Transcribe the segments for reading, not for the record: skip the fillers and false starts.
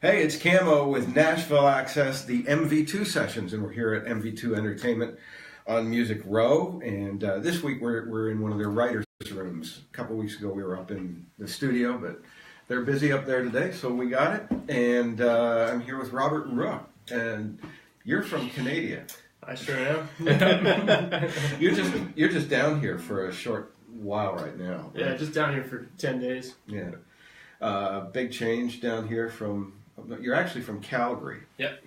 Hey, it's Camo with Nashville Access, the MV2 Sessions, and we're here at MV2 Entertainment on Music Row. And this week we're in one of their writers' rooms. A couple weeks ago we were up in the studio, but they're busy up there today, so we got it. And I'm here with Robert Rooke, and you're from Canada. I sure am. You're just down here for a short while right now. Right? Yeah, just down here for 10 days. Yeah. Big change down here from... You're actually from Calgary. Yep.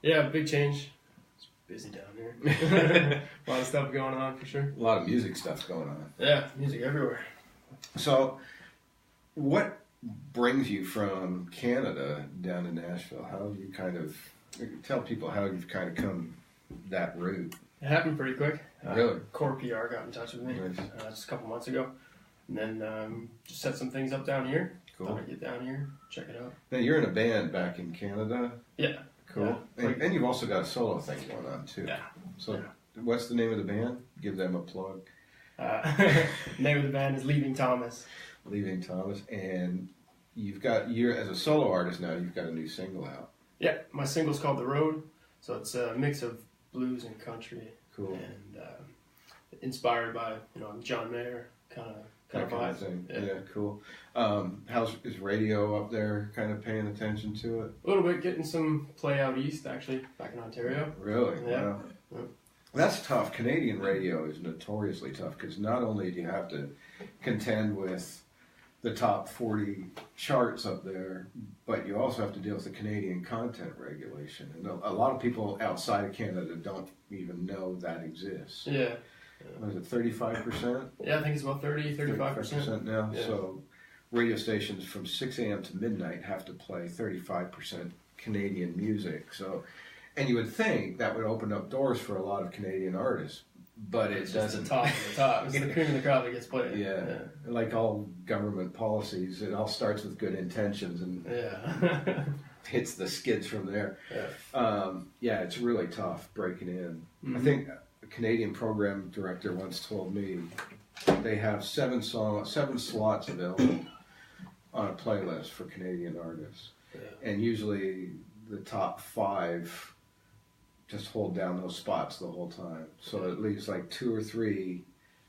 Yeah, big change. It's busy down here. A lot of stuff going on for sure. A lot of music stuff going on. Yeah, music everywhere. So, what brings you from Canada down to Nashville? How have you tell people how you've kind of come that route? It happened pretty quick. Really? Core PR got in touch with me just a couple months ago. And then just set some things up down here. Cool. Thought I'd get down here, check it out. Now, you're in a band back in Canada? Yeah. Cool. Yeah. And you've also got a solo thing going on, too. Yeah. So, What's the name of the band? Give them a plug. Name of the band is Leaving Thomas. Leaving Thomas. And you're as a solo artist now, you've got a new single out. Yeah, my single's called The Road. So it's a mix of blues and country. Cool. And inspired by, John Mayer kind of vibe. Thing. Yeah, cool. Is radio up there kind of paying attention to it? A little bit, getting some play out east, actually, back in Ontario. Really? Yeah. Wow. Yeah. That's tough. Canadian radio is notoriously tough because not only do you have to contend with the top 40 charts up there, but you also have to deal with the Canadian content regulation. And a lot of people outside of Canada don't even know that exists. Yeah. What is it, 35%? Yeah, I think it's about 35% now. Yeah. So radio stations from 6 a.m. to midnight have to play 35% Canadian music. So, and you would think that would open up doors for a lot of Canadian artists, but it doesn't. It's the top of the top. It's the cream of the crop that gets played. Yeah. Like all government policies, it all starts with good intentions and hits the skids from there. Yeah, it's really tough breaking in. Mm-hmm. I think a Canadian program director once told me they have 7 slots available on a playlist for Canadian artists. Yeah. And usually the top 5 just hold down those spots the whole time. So it leaves like 2 or 3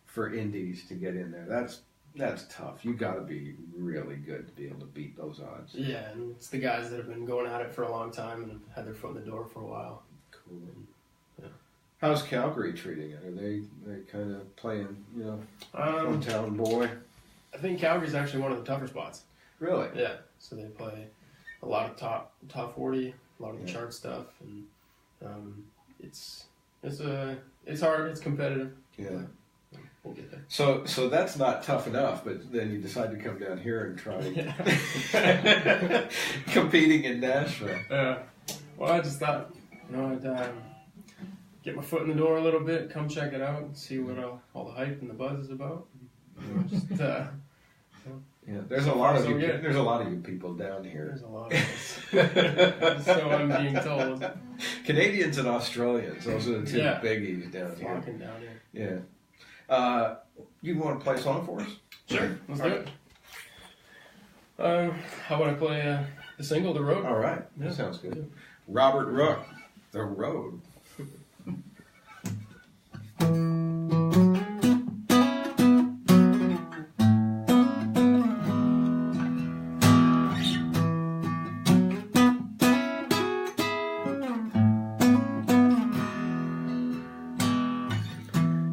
for indies to get in there. That's tough. You got to be really good to be able to beat those odds. Yeah, and it's the guys that have been going at it for a long time and have had their foot in the door for a while. Cool. Yeah. How's Calgary treating it? Are they kind of playing, hometown boy? I think Calgary's actually one of the tougher spots. Really? Yeah. So they play a lot of top 40, a lot of the chart stuff, and it's hard. It's competitive. Yeah. We'll get there. So that's not tough enough, but then you decide to come down here and try competing in Nashville. Yeah. Well, I just thought, I'd get my foot in the door a little bit, come check it out, and see what all the hype and the buzz is about. There's a lot of you. There's a lot of you people down here. There's a lot of us. So I'm being told. Canadians and Australians, those are the two biggies down here. Flocking down here. Yeah. You want to play a song for us? Sure. Let's do it. How about I play the single, The Road? All right. Yeah. That sounds good. Robert Rooke, The Road.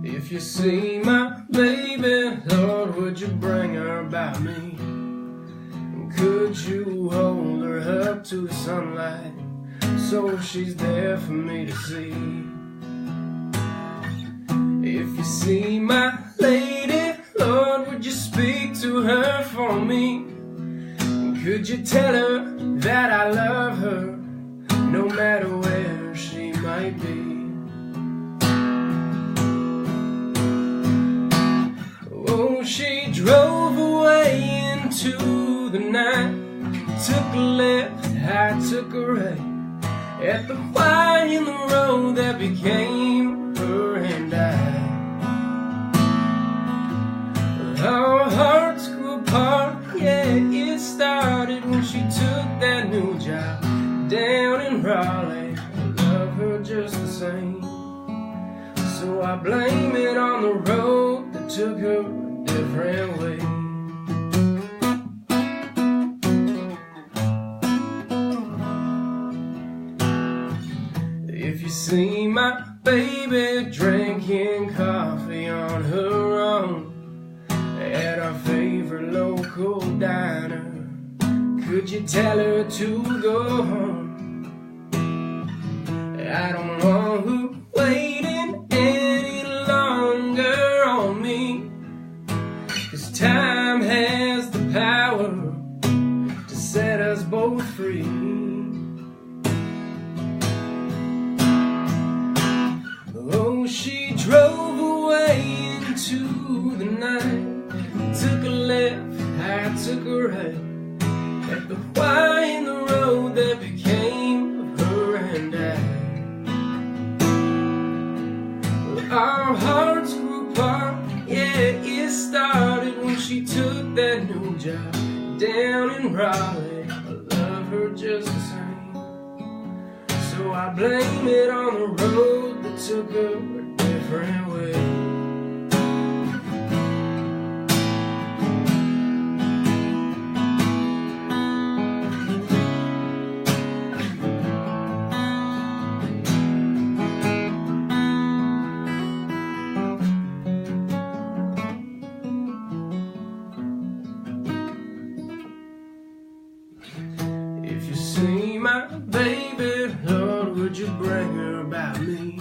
If you see my baby, Lord, would you bring her by me? Could you hold her up to the sunlight so she's there for me to see? If you see my lady, Lord, would you speak to her for me? Could you tell her that I love her no matter where she might be? Oh, she drove away into the night, took a left, I took a right, at the Y in the road that became her and I. Our hearts grew apart, yeah, it started when she took that new down in Raleigh. I love her just the same. So I blame it on the road that took her a different way. If you see my baby drinking coffee on her own at our favorite local diner, could you tell her to go home? I don't want her waiting any longer on me, 'cause time has the power to set us both free. Oh, she drove away into the night, took a left, I took a right, at the Y in the road that became of her and I. Well, our hearts grew apart, yeah, it started when she took that new job down in Raleigh. I love her just the same. So I blame it on the road that took her a different way. If you see my baby, Lord, would you bring her about me?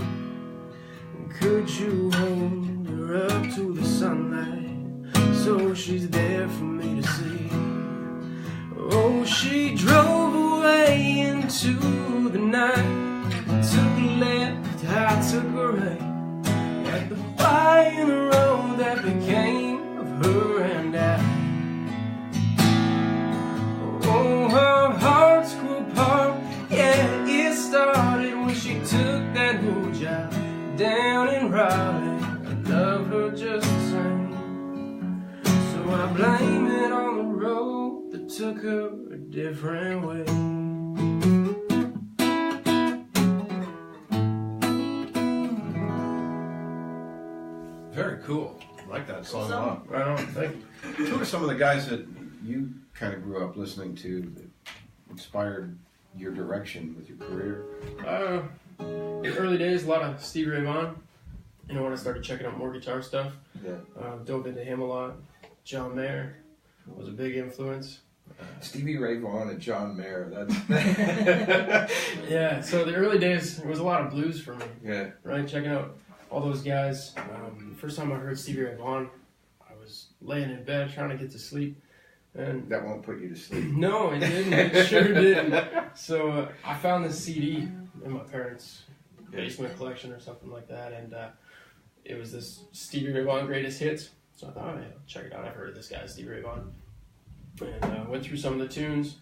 Could you hold her up to the sunlight so she's there for me to see? Oh, she drove away into the night, took a left, I took a right, at the Y in the road that became of her and I. Oh, her hearts grew apart, yeah, it started when she took that new job down in Raleigh. I love her just the same. So I blame it on the road that took her a different way. Very cool. I like that song a lot. Well, thank you. Who are some of the guys that you kind of grew up listening to that inspired your direction with your career? In the early days, a lot of Stevie Ray Vaughan. You know, when I started checking out more guitar stuff, dove into him a lot. John Mayer was a big influence. Stevie Ray Vaughan and John Mayer. That's yeah. So the early days, it was a lot of blues for me. Yeah. Right, checking out all those guys. The first time I heard Stevie Ray Vaughan, I was laying in bed trying to get to sleep. And that won't put you to sleep. No, it didn't. It sure didn't. So I found this CD in my parents' basement collection or something like that, and it was this Stevie Ray Vaughan Greatest Hits. So I thought, oh, yeah, check it out. I've heard of this guy, Stevie Ray Vaughan. And went through some of the tunes,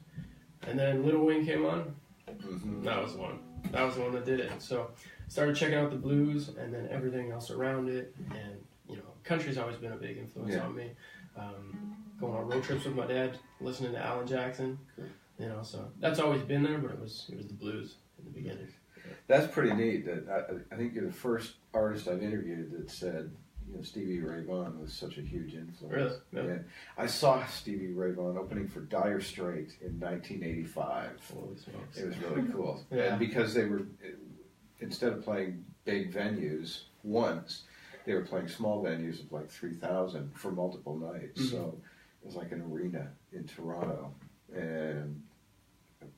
and then Little Wing came on. Mm-hmm. That was the one. That was the one that did it. So started checking out the blues, and then everything else around it, and you know, country's always been a big influence on me. Going on road trips with my dad, listening to Alan Jackson, you know, so that's always been there, but it was the blues in the beginning. That's pretty neat. I think you're the first artist I've interviewed that said, you know, Stevie Ray Vaughan was such a huge influence. Really? Yeah. I saw Stevie Ray Vaughan opening for Dire Straits in 1985. Holy smokes. It was really cool. Yeah. And because they were, instead of playing big venues once, they were playing small venues of like 3,000 for multiple nights. Mm-hmm. So it was like an arena in Toronto, and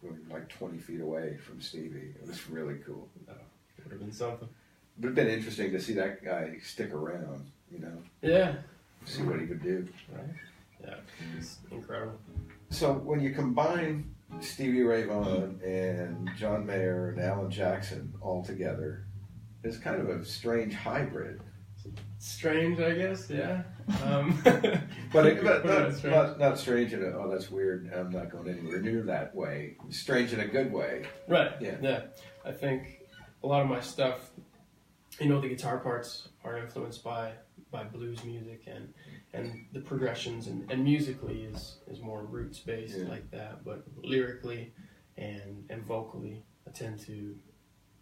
we were like 20 feet away from Stevie. It was really cool. It would have been something. It would have been interesting to see that guy stick around, you know? Yeah. See what he would do. Right. Yeah, it's incredible. So when you combine Stevie Ray Vaughan and John Mayer and Alan Jackson all together, it's kind of a strange hybrid. Strange, I guess, yeah. But not strange in a, oh, that's weird, I'm not going anywhere near that way. Strange in a good way. Right, yeah. I think a lot of my stuff, you know, the guitar parts are influenced by blues music, and the progressions and musically is more roots based like that, but lyrically and and vocally I tend to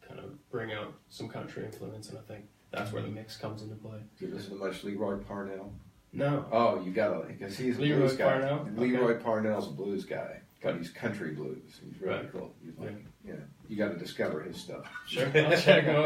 kind of bring out some country influence, and I think that's where the mix comes into play. Do you listen to much Leroy Parnell? No. Oh, you gotta, because he's a Leroy blues guy. Parnell? Leroy Okay. Parnell's a blues guy, but he's country blues. He's really Right. cool. He's like, yeah, you got to discover his stuff. Sure, I'll check him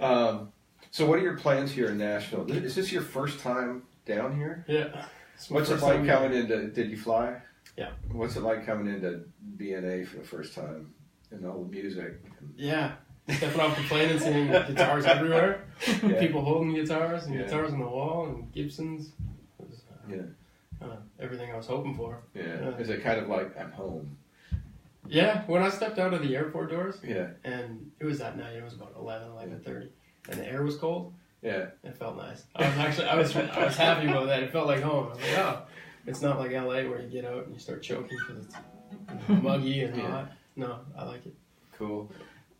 out. So, what are your plans here in Nashville? Is this your first time down here? Yeah. What's it like coming into? Did you fly? Yeah. What's it like coming into BNA for the first time and all the music? Yeah. Stepping off the plane and seeing guitars everywhere. Yeah. People holding guitars and Yeah. guitars on the wall and Gibsons. It was, Yeah. kind of everything I was hoping for. Yeah. Is it kind of like I'm home? Yeah, when I stepped out of the airport doors, Yeah. and it was that night, it was about 11:30, and the air was cold. Yeah. It felt nice. I was happy about that. It felt like home. I was like, oh, it's not like LA where you get out and you start choking because it's muggy and hot. No, I like it. Cool.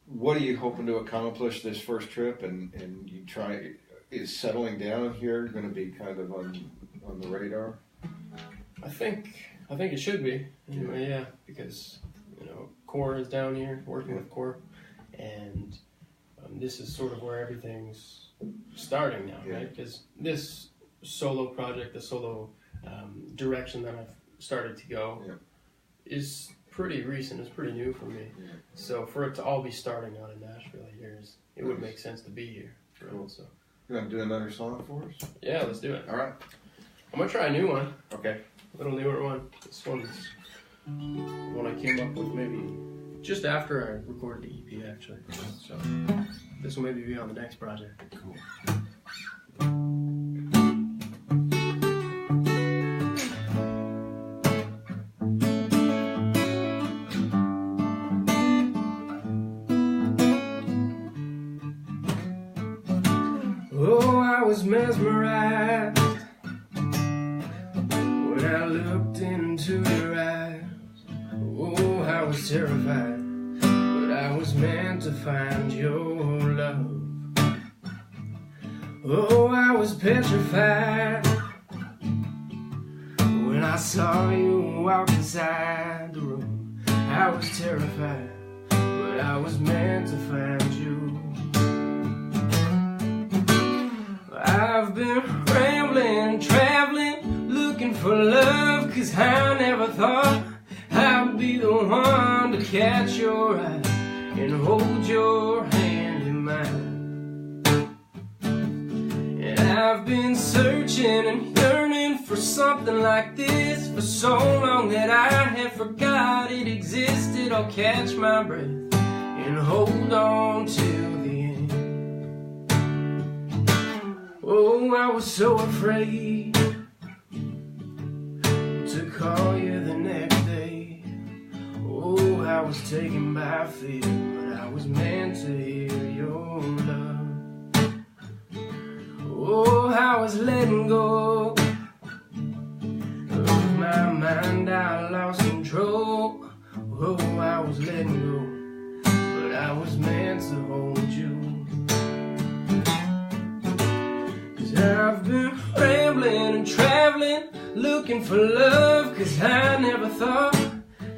What are you hoping to accomplish this first trip? And you try, is settling down here going to be kind of on the radar? I think it should be. Anyway, yeah, because Core is down here working with Core, and this is sort of where everything's starting now, right? Because this solo project, the solo direction that I've started to go, is pretty recent. It's pretty new for me. Yeah. So for it to all be starting out in Nashville here, it would make sense to be here. Cool. So you want to do another song for us? Yeah, let's do it. All right. I'm gonna try a new one. Okay. A little newer one. This one's one I came up with maybe just after I recorded the EP, actually. So this will maybe be on the next project. Cool. Oh, I was mesmerized when I looked into your eyes. Oh, I was terrified, but I was meant to find your love. Oh, I was petrified when I saw you walk inside the room. I was terrified, but I was meant to find you. I've been rambling, traveling, looking for love, 'cause I never thought I'd be the one to catch your eye and hold your hand in mine. And I've been searching and yearning for something like this for so long that I had forgot it existed. I'll catch my breath and hold on till the end. Oh, I was so afraid to call you the next day. Oh, I was taken by fear, but I was meant to hear your love. Oh, I was letting go of my mind, I lost control. Oh, I was letting go, but I was meant to hold you. I've been rambling and traveling, looking for love, 'cause I never thought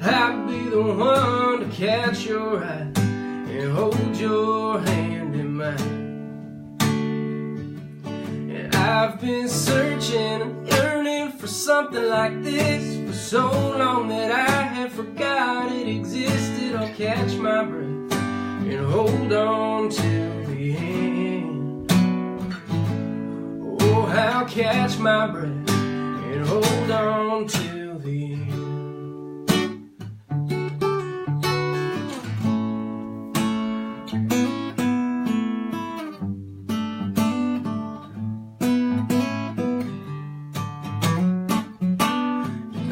I'd be the one to catch your eye and hold your hand in mine. And I've been searching and yearning for something like this for so long that I had forgot it existed. I'll catch my breath and hold on till the end. Oh, I'll catch my breath and hold on till the end.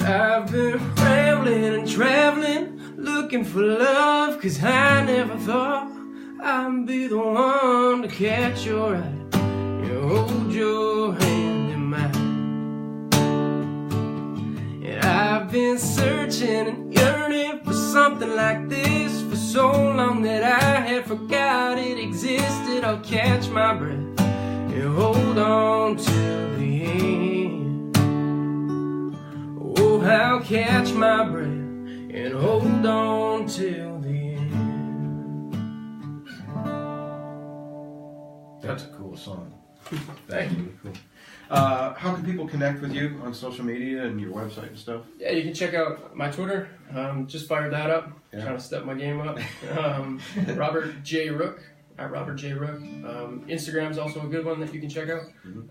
I've been rambling and traveling, looking for love, 'cause I never thought I'd be the one to catch your eye and hold your hand in mine. And I've been searching and yearning for something like this for so long that I had forgot it existed. I'll catch my breath and hold on till the end. Oh, I'll catch my breath and hold on until the end. That's a cool song. Thank you. Cool. How can people connect with you on social media and your website and stuff? Yeah, you can check out my Twitter. Just fired that up. Yeah. Trying to step my game up. Robert J. Rooke, at Robert J. Rooke. Instagram's also a good one that you can check out.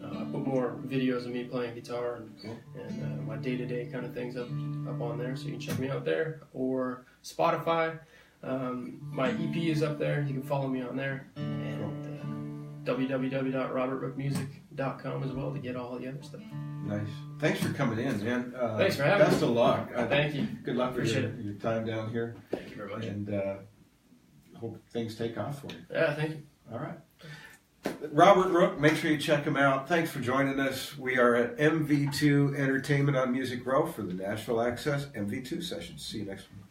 I put more videos of me playing guitar and my day-to-day kind of things up on there, so you can check me out there. Or Spotify. My EP is up there. You can follow me on there. And www.robertrookemusic.com as well to get all the other stuff. Nice. Thanks for coming in, man. Thanks for having me. Best of luck. Thank you. Good luck with Appreciate your time down here. Thank you very much. And hope things take off for you. Yeah, thank you. All right. Robert Rooke, make sure you check him out. Thanks for joining us. We are at MV2 Entertainment on Music Row for the Nashville Access MV2 Sessions. See you next week.